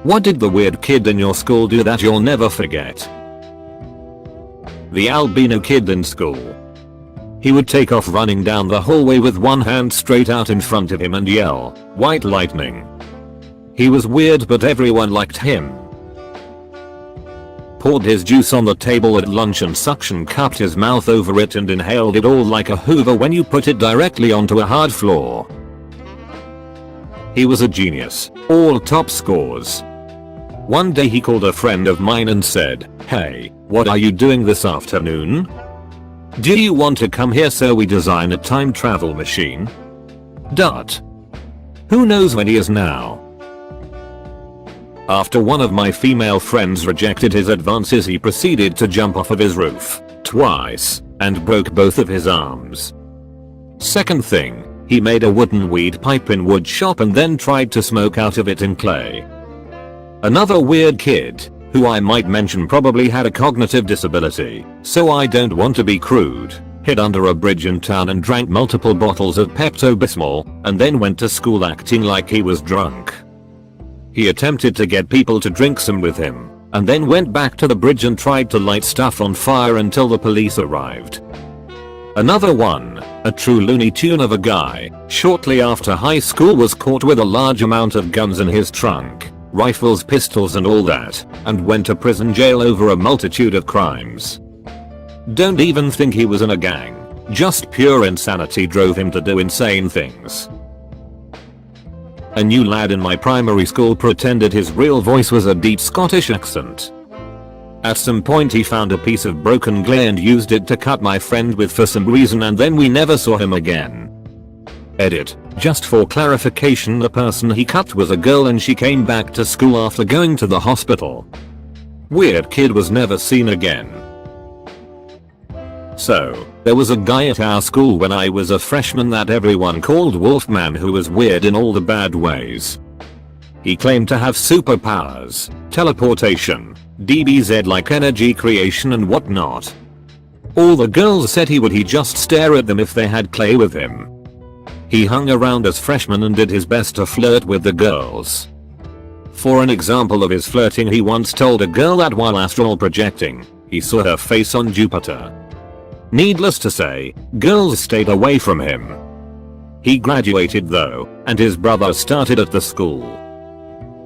What did the weird kid in your school do that you'll never forget? The albino kid in school. He would take off running down the hallway with one hand straight out in front of him and yell, "White lightning." He was weird but everyone liked him. Poured his juice on the table at lunch and suction cupped his mouth over it and inhaled it all like a Hoover when you put it directly onto a hard floor. He was a genius, all top scores. One day he called a friend of mine and said, "Hey, what are you doing this afternoon? Do you want to come here so we design a time travel machine?" Who knows when he is now? After one of my female friends rejected his advances, he proceeded to jump off of his roof twice and broke both of his arms. Second thing, he made a wooden weed pipe in wood shop and then tried to smoke out of it in clay. Another weird kid, who I might mention probably had a cognitive disability, so I don't want to be crude, hid under a bridge in town and drank multiple bottles of Pepto-Bismol, and then went to school acting like he was drunk. He attempted to get people to drink some with him, and then went back to the bridge and tried to light stuff on fire until the police arrived. Another one, a true Looney Tune of a guy, shortly after high school was caught with a large amount of guns in his trunk. Rifles, pistols and all that, and went to prison jail over a multitude of crimes. Don't even think he was in a gang, just pure insanity drove him to do insane things. A new lad in my primary school pretended his real voice was a deep Scottish accent. At some point he found a piece of broken glass and used it to cut my friend with for some reason, and then we never saw him again. Edit. Just for clarification, the person he cut was a girl and she came back to school after going to the hospital. Weird kid was never seen again. So, there was a guy at our school when I was a freshman that everyone called Wolfman, who was weird in all the bad ways. He claimed to have superpowers, teleportation, DBZ like energy creation and whatnot. All the girls said he'd just stare at them if they had clay with him. He hung around as freshmen and did his best to flirt with the girls. For an example of his flirting, he once told a girl that while astral projecting, he saw her face on Jupiter. Needless to say, girls stayed away from him. He graduated though, and his brother started at the school.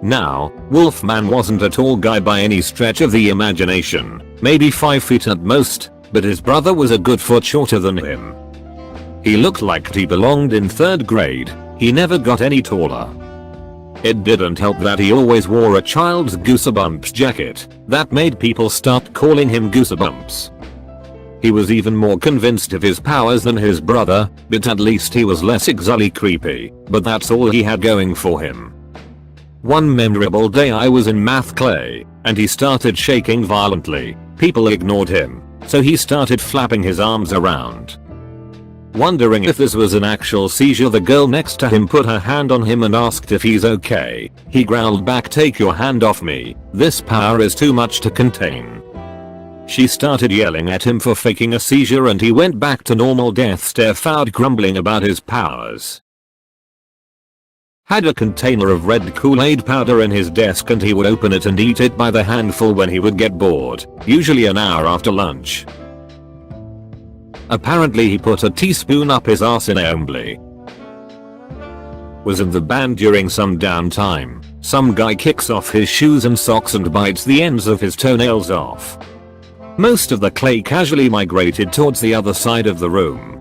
Now, Wolfman wasn't a tall guy by any stretch of the imagination, maybe 5 feet at most, but his brother was a good foot shorter than him. He looked like he belonged in 3rd grade, he never got any taller. It didn't help that he always wore a child's Goosebumps jacket that made people start calling him Goosebumps. He was even more convinced of his powers than his brother, but at least he was less exully creepy, but that's all he had going for him. One memorable day I was in math clay, and he started shaking violently. People ignored him, so he started flapping his arms around. Wondering if this was an actual seizure, the girl next to him put her hand on him and asked if he's okay. He growled back, "Take your hand off me, this power is too much to contain." She started yelling at him for faking a seizure and he went back to normal death stare, found grumbling about his powers. Had a container of red Kool-Aid powder in his desk and he would open it and eat it by the handful when he would get bored, usually an hour after lunch. Apparently he put a teaspoon up his arse in assembly. Was in the band during some downtime. Some guy kicks off his shoes and socks and bites the ends of his toenails off. Most of the clay casually migrated towards the other side of the room.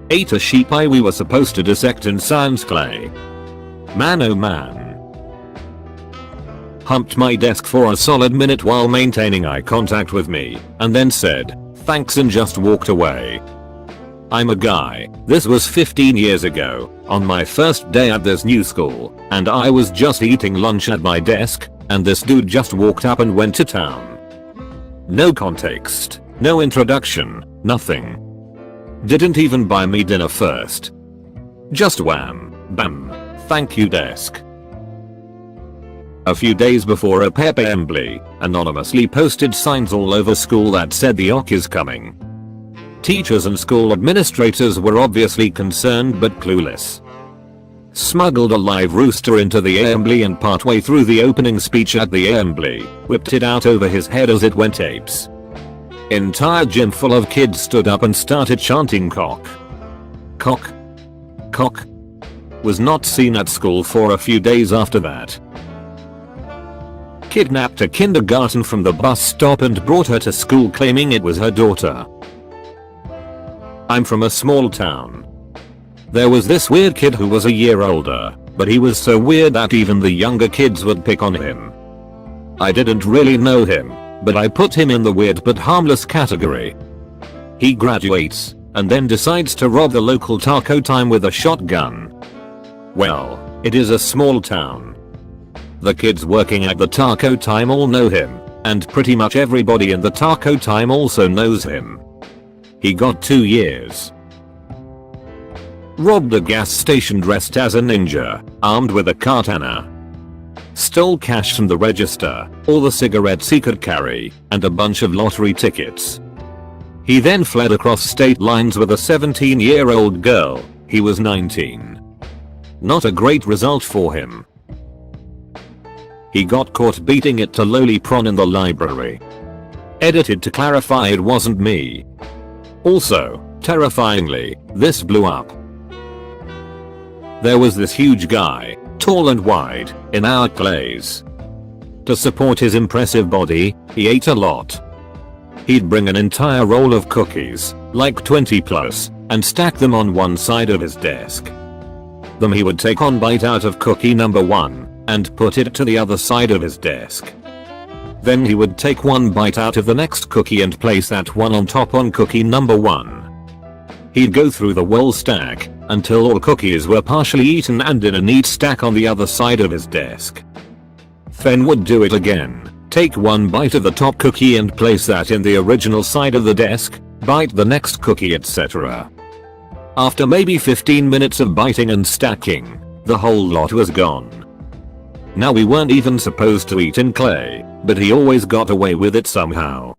Ate a sheep eye we were supposed to dissect in science clay. Man oh man. Humped my desk for a solid minute while maintaining eye contact with me, and then said, "Thanks," and just walked away. I'm a guy. This was 15 years ago, on my first day at this new school, and I was just eating lunch at my desk, and this dude just walked up and went to town. No context, no introduction, nothing. Didn't even buy me dinner first. Just wham, bam, thank you desk. A few days before a Pep Assembly, anonymously posted signs all over school that said the OC is coming. Teachers and school administrators were obviously concerned but clueless. smuggled a live rooster into the assembly and partway through the opening speech at the assembly, whipped it out over his head as it went apes. Entire gym full of kids stood up and started chanting cock. Cock. Cock. Was not seen at school for a few days after that. Kidnapped a kindergarten from the bus stop and brought her to school claiming it was her daughter. I'm from a small town. There was this weird kid who was a year older, but he was so weird that even the younger kids would pick on him. I didn't really know him, but I put him in the weird but harmless category. He graduates, and then decides to rob the local taco time with a shotgun. Well, it is a small town. The kids working at the taco time all know him, and pretty much everybody in the taco time also knows him. He got 2 years. Robbed a gas station dressed as a ninja, armed with a katana. Stole cash from the register, all the cigarettes he could carry, and a bunch of lottery tickets. He then fled across state lines with a 17-year-old girl. He was 19. Not a great result for him. He got caught beating it to lowly prawn in the library. Edited to clarify it wasn't me. Also, terrifyingly, this blew up. There was this huge guy, tall and wide, in our class. To support his impressive body, he ate a lot. He'd bring an entire roll of cookies, like 20 plus, and stack them on one side of his desk. Then he would take one bite out of cookie number 1, and put it to the other side of his desk. Then he would take one bite out of the next cookie and place that one on top on cookie number 1. He'd go through the whole stack, until all cookies were partially eaten and in a neat stack on the other side of his desk. Then would do it again, take one bite of the top cookie and place that in the original side of the desk, bite the next cookie, etc. After maybe 15 minutes of biting and stacking, the whole lot was gone. Now we weren't even supposed to eat in clay, but he always got away with it somehow.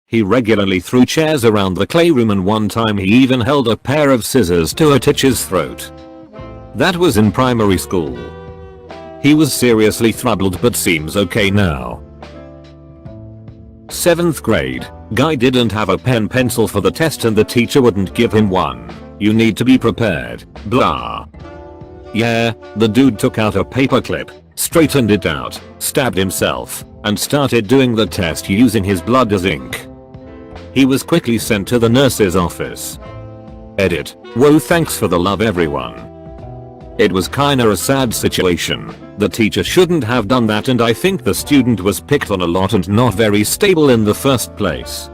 He regularly threw chairs around the clayroom, and one time he even held a pair of scissors to a teacher's throat. That was in primary school. He was seriously troubled but seems okay now. 7th grade, guy didn't have a pencil for the test and the teacher wouldn't give him one. You need to be prepared, blah. Yeah, the dude took out a paperclip, straightened it out, stabbed himself, and started doing the test using his blood as ink. He was quickly sent to the nurse's office. Edit. Whoa, thanks for the love, everyone. It was kinda a sad situation. The teacher shouldn't have done that, and I think the student was picked on a lot and not very stable in the first place.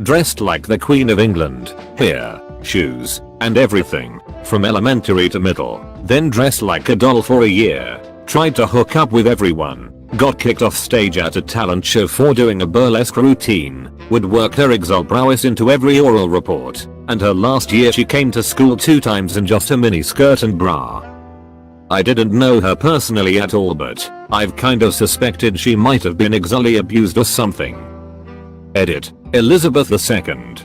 Dressed like the Queen of England, hair, shoes, and everything, from elementary to middle, then dressed like a doll for a year, tried to hook up with everyone, got kicked off stage at a talent show for doing a burlesque routine, would work her exalbrows into every oral report, and her last year she came to school 2 times in just a mini skirt and bra. I didn't know her personally at all, but I've kind of suspected she might have been sexually abused or something. Edit. Elizabeth II.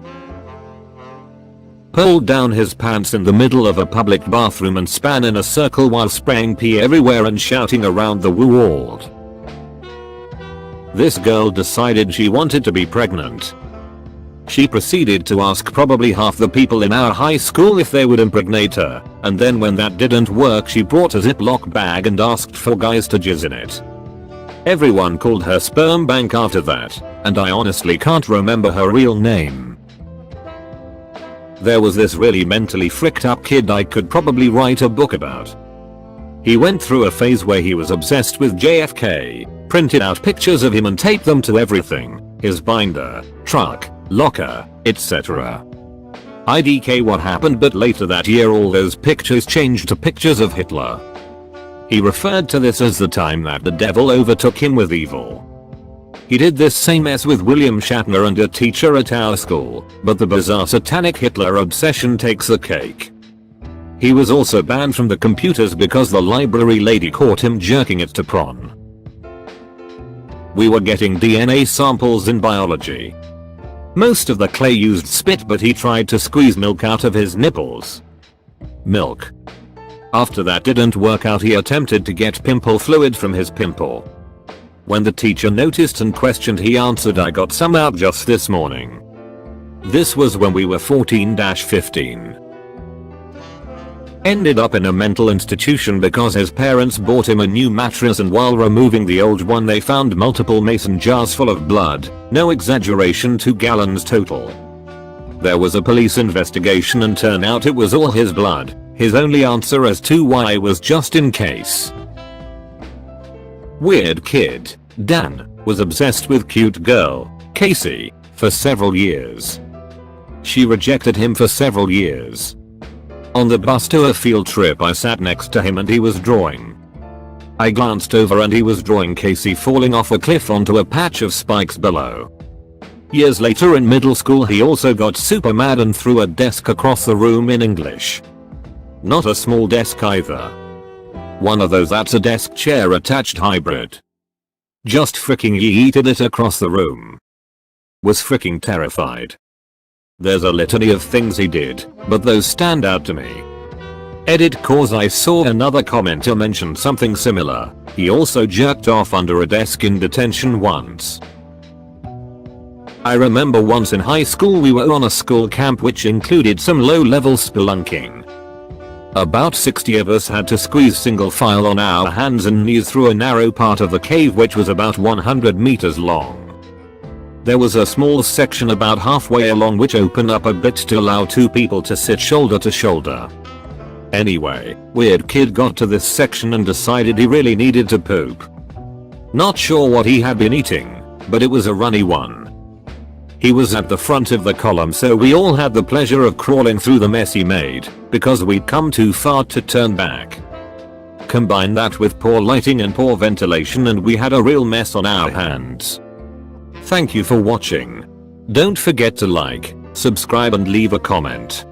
Pulled down his pants in the middle of a public bathroom and span in a circle while spraying pee everywhere and shouting around the world. This girl decided she wanted to be pregnant. She proceeded to ask probably half the people in our high school if they would impregnate her, and then when that didn't work she brought a Ziploc bag and asked for guys to jizz in it. Everyone called her sperm bank after that, and I honestly can't remember her real name. There was this really mentally fricked up kid I could probably write a book about. He went through a phase where he was obsessed with JFK, printed out pictures of him and taped them to everything, his binder, truck, locker, etc. IDK what happened, but later that year all those pictures changed to pictures of Hitler. He referred to this as the time that the devil overtook him with evil. He did this same mess with William Shatner and a teacher at our school, but the bizarre satanic Hitler obsession takes the cake. He was also banned from the computers because the library lady caught him jerking it to prawn. We were getting DNA samples in biology. Most of the clay used spit, but he tried to squeeze milk out of his nipples. Milk. After that didn't work out, he attempted to get pimple fluid from his pimple. When the teacher noticed and questioned, he answered, "I got some out just this morning." This was when we were 14-15. Ended up in a mental institution because his parents bought him a new mattress, and while removing the old one they found multiple mason jars full of blood, no exaggeration, 2 gallons total. There was a police investigation and turned out it was all his blood. His only answer as to why was just in case. Weird kid. Dan was obsessed with cute girl, Casey, for several years. She rejected him for several years. On the bus to a field trip I sat next to him and he was drawing. I glanced over and he was drawing Casey falling off a cliff onto a patch of spikes below. Years later in middle school he also got super mad and threw a desk across the room in English. Not a small desk either. One of those that's a desk chair attached hybrid. Just freaking yeeted it across the room. Was freaking terrified. There's a litany of things he did, but those stand out to me. Edit cause I saw another commenter mention something similar. He also jerked off under a desk in detention once. I remember once in high school we were on a school camp which included some low-level spelunking. About 60 of us had to squeeze single file on our hands and knees through a narrow part of the cave which was about 100 meters long. There was a small section about halfway along which opened up a bit to allow 2 people to sit shoulder to shoulder. Anyway, weird kid got to this section and decided he really needed to poop. Not sure what he had been eating, but it was a runny one. He was at the front of the column, so we all had the pleasure of crawling through the mess he made, because we'd come too far to turn back. Combine that with poor lighting and poor ventilation and we had a real mess on our hands. Thank you for watching. Don't forget to like, subscribe and leave a comment.